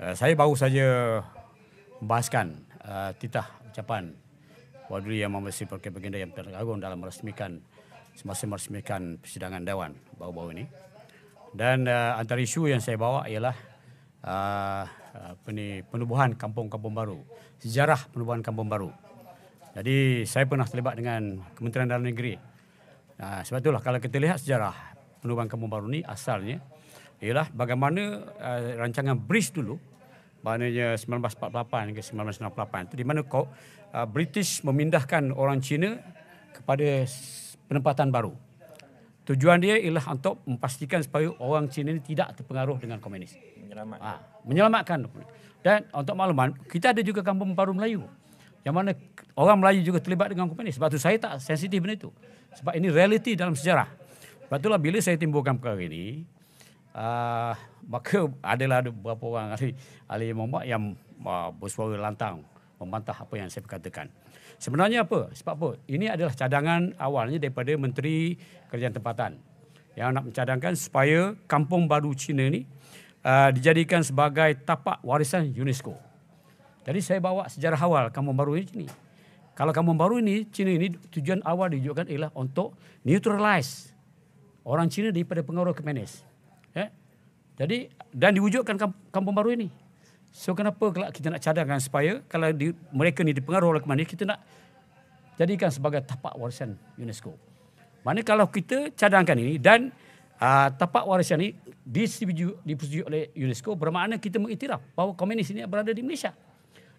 Saya baru saja membahaskan titah ucapan Wadri Yang Maha Perkara Baginda Yang Teragong dalam semasa meresmikan persidangan Dewan baru-baru ini. Dan antara isu yang saya bawa ialah penubuhan kampung-kampung baru, sejarah penubuhan kampung baru. Jadi saya pernah terlibat dengan Kementerian Dalam Negeri. Sebab itulah kalau kita lihat sejarah penubuhan kampung baru ni asalnya ialah bagaimana rancangan BRIS dulu, maknanya 1948 hingga 1998 itu di mana British memindahkan orang Cina kepada penempatan baru. Tujuan dia ialah untuk memastikan supaya orang Cina ini tidak terpengaruh dengan komunis. Menyelamatkan. Dan untuk makluman, kita ada juga kampung baru Melayu yang mana orang Melayu juga terlibat dengan komunis. Sebab tu saya tak sensitif benda itu. Sebab ini realiti dalam sejarah. Sebab itulah bila saya timbulkan perkara ini, maka adalah beberapa orang ahli Muhammad yang bersuara lantang membantah apa yang saya katakan. Sebenarnya apa? Sebab apa? Ini adalah cadangan awalnya daripada Menteri Kerajaan Tempatan yang nak mencadangkan supaya kampung baru Cina ni dijadikan sebagai tapak warisan UNESCO. Jadi saya bawa sejarah awal kampung baru ini. Kalau kampung baru ini, Cina ini tujuan awal diwujudkan ialah untuk neutralize orang Cina daripada pengaruh komunis. Jadi dan diwujudkan kampung baru ini. So kenapa kita nak cadangkan supaya kalau mereka ni dipengaruhi oleh komunis, kita nak jadikan sebagai tapak warisan UNESCO. Mana kalau kita cadangkan ini dan tapak warisan ini disetujui oleh UNESCO, bermakna kita mengiktiraf bahawa komunis ini berada di Malaysia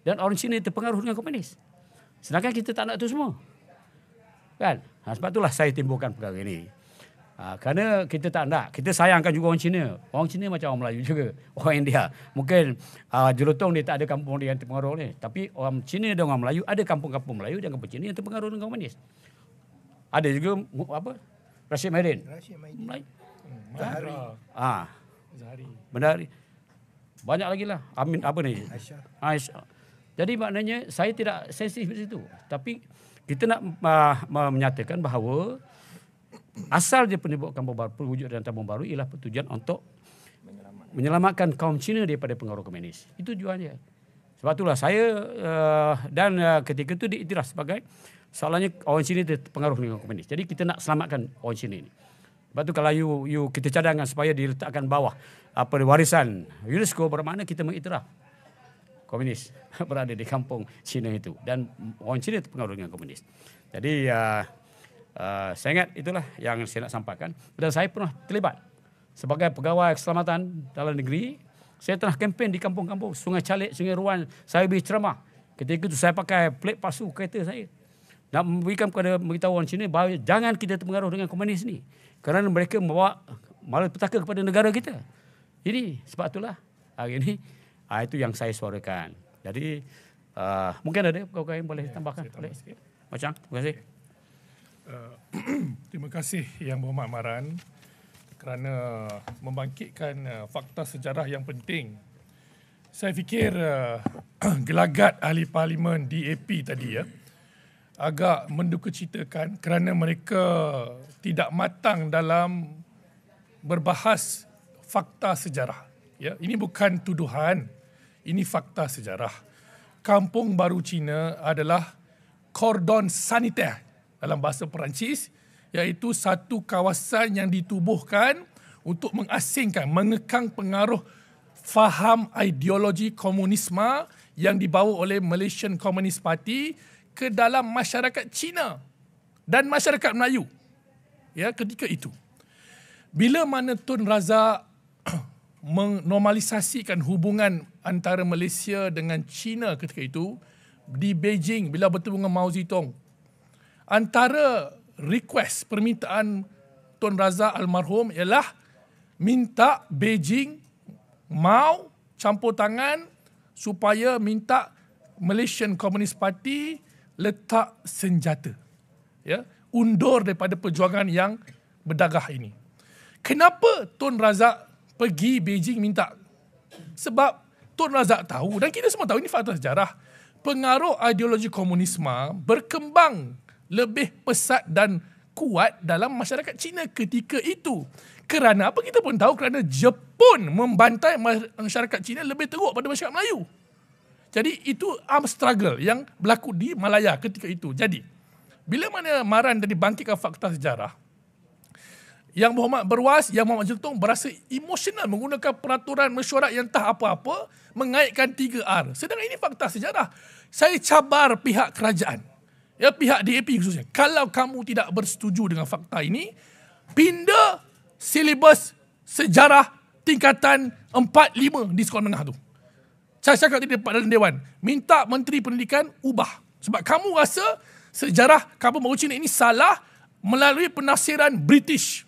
dan orang Cina terpengaruh dengan komunis. Sedangkan kita tak nak itu semua. Kan? Sebab itulah saya timbulkan perkara ini. Kerana kita tak nak. Kita sayangkan juga orang Cina. Orang Cina macam orang Melayu juga. Orang India. Mungkin Jelutong dia tak ada kampung dia yang terpengaruh ni. Tapi orang Cina dan orang Melayu ada kampung-kampung Melayu dan kampung Cina yang terpengaruh dengan komunis. Ada juga Rashid Maidin. Melayu. Zahari. Bendahari. Banyak lagi lah. Amin apa ni? Aisyah. Jadi maknanya saya tidak sensitif di situ. Tapi kita nak menyatakan bahawa asal dia penubuhan kampung baru, perwujudan kampung baru ialah bertujuan untuk menyelamatkan kaum Cina daripada pengaruh komunis. Itu tujuannya. Sebab itulah saya dan ketika itu diiktiraf sebagai soalannya orang Cina terpengaruh dengan komunis. Jadi kita nak selamatkan orang Cina ini. Sebab tu kalau kita cadangkan supaya diletakkan bawah warisan UNESCO, bermakna kita mengiktiraf komunis berada di kampung Cina itu dan orang Cina terpengaruh dengan komunis. Jadi saya ingat itulah yang saya nak sampaikan. Dan saya pernah terlibat sebagai pegawai keselamatan dalam negeri. Saya telah kempen di kampung-kampung, Sungai Calik, Sungai Ruan. Saya berceramah. Ketika itu saya pakai plate palsu kereta saya. Nak memberikan kepada beritahu orang Cina bahawa jangan kita terpengaruh dengan komunis ni. Kerana mereka membawa malapetaka kepada negara kita. Ini sebab itulah hari ini itu yang saya suarakan. Jadi mungkin ada kawan-kawan yang boleh tambahkan. Boleh. Macam, terima kasih. Terima kasih Yang Berhormat Maran kerana membangkitkan fakta sejarah yang penting. Saya fikir gelagat ahli parlimen DAP tadi agak mendukacitakan kerana mereka tidak matang dalam berbahas fakta sejarah. Ya, ini bukan tuduhan, ini fakta sejarah. Kampung Baru Cina adalah cordon sanitaire dalam bahasa Perancis, iaitu satu kawasan yang ditubuhkan untuk mengasingkan, mengekang pengaruh faham ideologi komunisme yang dibawa oleh Malaysian Communist Party ke dalam masyarakat Cina dan masyarakat Melayu. Ya, ketika itu. Bila mana Tun Razak menormalisasikan hubungan antara Malaysia dengan China ketika itu di Beijing bila bertemu dengan Mao Zedong, antara request permintaan Tun Razak almarhum ialah minta Beijing Mao campur tangan supaya minta Malaysian Communist Party letak senjata, ya, undur daripada perjuangan yang berdagah ini. Kenapa Tun Razak pergi Beijing minta? Sebab Tun Razak tahu, dan kita semua tahu ini fakta sejarah, pengaruh ideologi komunisme berkembang lebih pesat dan kuat dalam masyarakat Cina ketika itu. Kerana apa kita pun tahu, kerana Jepun membantai masyarakat Cina lebih teruk pada masyarakat Melayu. Jadi itu armed struggle yang berlaku di Malaya ketika itu. Jadi bila mana Maran tadi bangkitkan fakta sejarah, Yang Berhormat Berwas, Yang Muhammad Jelutong berasa emosional menggunakan peraturan mesyuarat yang tak apa-apa mengaitkan 3R. Sedangkan ini fakta sejarah. Saya cabar pihak kerajaan, ya, pihak DAP khususnya. Kalau kamu tidak bersetuju dengan fakta ini, pindah silibus sejarah tingkatan 4-5 di sekolah menengah tu. Saya cakap tadi dalam Dewan, minta Menteri Pendidikan ubah. Sebab kamu rasa sejarah Kampung Baru Cina ini salah melalui penafsiran British.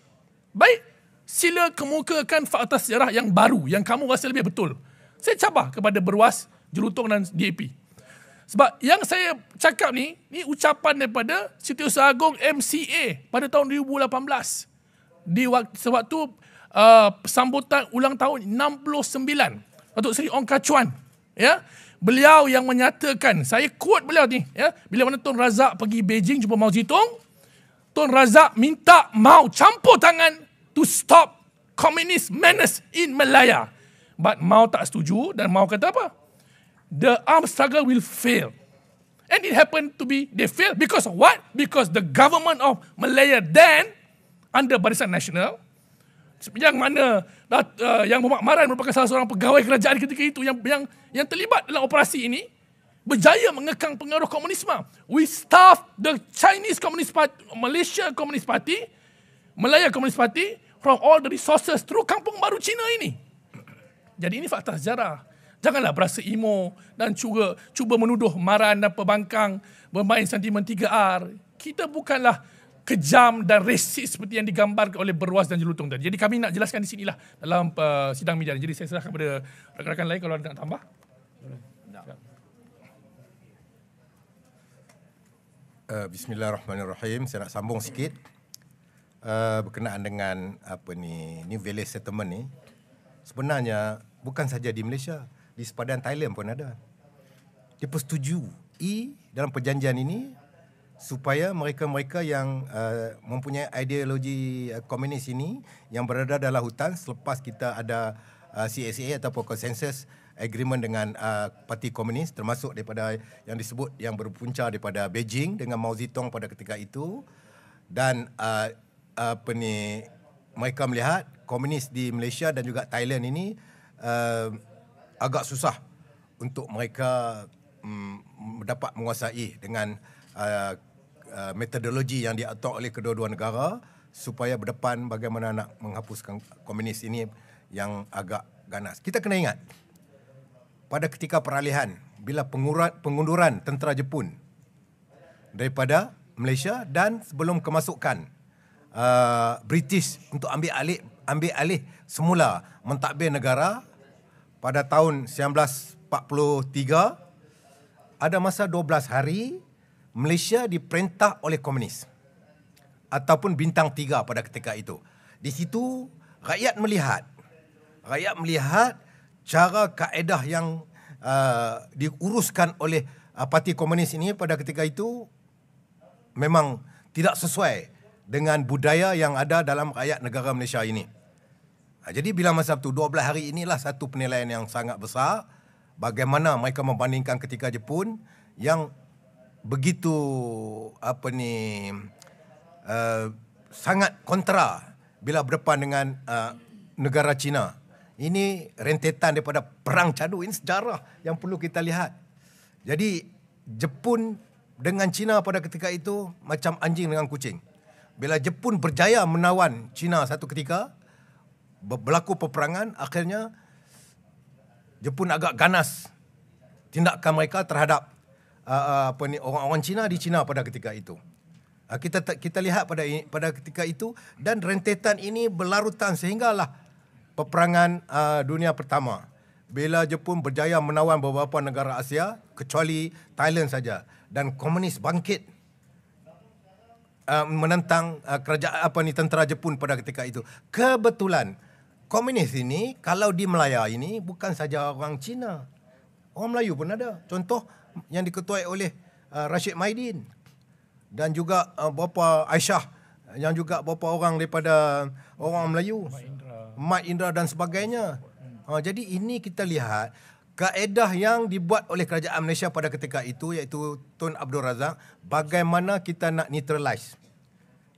Baik, sila kemukakan fakta sejarah yang baru, yang kamu rasa lebih betul. Saya cabar kepada Berwas, Jelutong dan DAP. Sebab yang saya cakap ni ucapan daripada Setiausaha Agong MCA pada tahun 2018. Di sewaktu sambutan ulang tahun 69 Datuk Seri Ong Kah Chuan, ya, beliau yang menyatakan, saya quote beliau ni, ya, bila mana Tun Razak pergi Beijing jumpa Mao Zedong, Tun Razak minta Mao campur tangan to stop communist menace in Malaya. But Mao tak setuju dan Mao kata apa? The armed struggle will fail. And it happened to be, they failed because of what? Because the government of Malaya then, under Barisan Nasional, yang mana Yang Berhormat Maran merupakan salah seorang pegawai kerajaan ketika itu yang terlibat dalam operasi ini, berjaya mengekang pengaruh komunisme. We starved the Chinese Communist Party, Malaysia Communist Party, Malaya Communist Party from all the resources through Kampung Baru Cina ini. Jadi ini fakta sejarah. Janganlah berasa emo dan cuba menuduh Maran dan pembangkang bermain sentimen 3R. Kita bukanlah kejam dan resis seperti yang digambarkan oleh Berwas dan Jelutong tadi. Jadi kami nak jelaskan di sinilah dalam sidang media. Jadi saya serahkan kepada rakan-rakan lain kalau ada nak tambah. Bismillahirrahmanirrahim. Saya nak sambung sikit berkenaan dengan New Valley Settlement ni. Sebenarnya bukan saja di Malaysia, di sepadan Thailand pun ada. Dia persetujui dalam perjanjian ini supaya mereka-mereka yang mempunyai ideologi komunis ini yang berada dalam hutan selepas kita ada CSA ataupun Consensus Agreement dengan Parti Komunis, termasuk daripada yang disebut yang berpunca daripada Beijing dengan Mao Zedong pada ketika itu, dan mereka melihat komunis di Malaysia dan juga Thailand ini agak susah untuk mereka dapat menguasai dengan metodologi yang diatur oleh kedua-dua negara supaya berdepan bagaimana nak menghapuskan komunis ini yang agak ganas. Kita kena ingat, pada ketika peralihan, bila pengunduran tentera Jepun daripada Malaysia dan sebelum kemasukan British untuk ambil alih semula mentadbir negara pada tahun 1943, ada masa 12 hari Malaysia diperintah oleh komunis ataupun bintang 3 pada ketika itu. Di situ rakyat melihat cara kaedah yang diuruskan oleh Parti Komunis ini pada ketika itu memang tidak sesuai dengan budaya yang ada dalam rakyat negara Malaysia ini. Jadi bila masa itu 12 hari inilah satu penilaian yang sangat besar bagaimana mereka membandingkan ketika Jepun yang begitu sangat kontra bila berdepan dengan negara China. Ini rentetan daripada perang cadu, ini sejarah yang perlu kita lihat. Jadi Jepun dengan China pada ketika itu macam anjing dengan kucing. Bila Jepun berjaya menawan China satu ketika, berlaku peperangan, akhirnya Jepun agak ganas tindakan mereka terhadap orang-orang Cina di China pada ketika itu. Kita lihat pada ketika itu, dan rentetan ini berlarutan sehinggalah peperangan dunia pertama. Bila Jepun berjaya menawan beberapa negara Asia kecuali Thailand saja, dan komunis bangkit menentang kerajaan tentera Jepun pada ketika itu. Kebetulan komunis ini kalau di Malaya ini bukan saja orang Cina, orang Melayu pun ada. Contoh yang diketuai oleh Rashid Maidin dan juga beberapa Aisyah yang juga beberapa orang daripada orang Melayu, Mat Indra dan sebagainya. Jadi ini kita lihat kaedah yang dibuat oleh kerajaan Malaysia pada ketika itu, iaitu Tun Abdul Razak, bagaimana kita nak neutralize.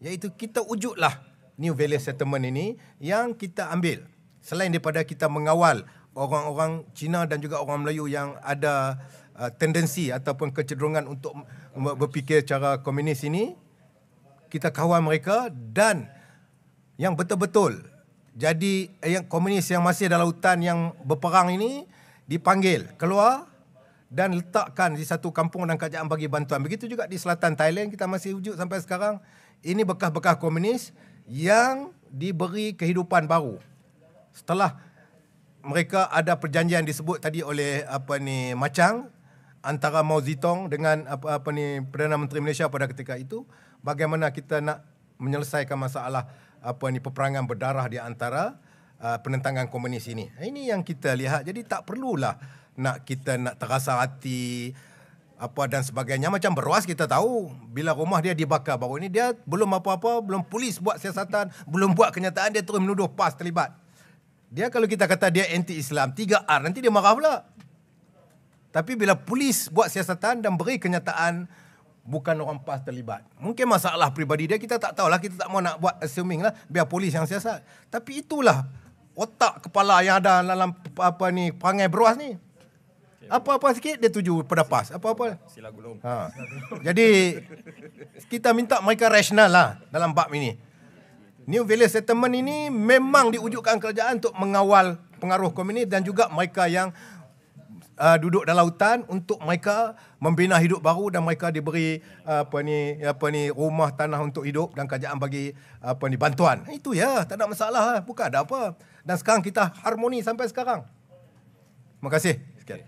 Iaitu kita wujudlah New Value Settlement ini yang kita ambil. Selain daripada kita mengawal orang-orang Cina dan juga orang Melayu yang ada tendensi ataupun kecenderungan untuk berfikir cara komunis ini, kita kawal mereka, dan yang betul-betul jadi yang komunis yang masih dalam hutan yang berperang ini dipanggil keluar dan letakkan di satu kampung dan kerajaan bagi bantuan. Begitu juga di selatan Thailand, kita masih wujud sampai sekarang. Ini bekas-bekas komunis yang diberi kehidupan baru. Setelah mereka ada perjanjian disebut tadi oleh Macang antara Mao Zedong dengan Perdana Menteri Malaysia pada ketika itu, bagaimana kita nak menyelesaikan masalah peperangan berdarah di antara penentangan komunis ini. Ini yang kita lihat. Jadi tak perlulah kita nak terasa hati dan sebagainya. Macam Berwas kita tahu bila rumah dia dibakar baru ini, dia belum apa-apa, belum polis buat siasatan, belum buat kenyataan, dia terus menuduh PAS terlibat. Dia kalau kita kata dia anti-Islam, 3R, nanti dia marah pula. Tapi bila polis buat siasatan dan beri kenyataan bukan orang PAS terlibat, mungkin masalah peribadi dia, kita tak tahulah, kita tak mau nak buat assuming lah, biar polis yang siasat. Tapi itulah otak kepala yang ada dalam perangai Berwas ni. Apa-apa sikit dia tuju pada PAS. Apa-apa. Sila gulung. Jadi kita minta mereka rasional lah dalam bab ini. New Value Settlement ini memang diwujudkan kerajaan untuk mengawal pengaruh komunis dan juga mereka yang duduk dalam hutan, untuk mereka membina hidup baru dan mereka diberi rumah tanah untuk hidup dan kerajaan bagi bantuan. Itu ya, tak ada masalah, bukan ada apa. Dan sekarang kita harmoni sampai sekarang. Terima kasih. Sekian.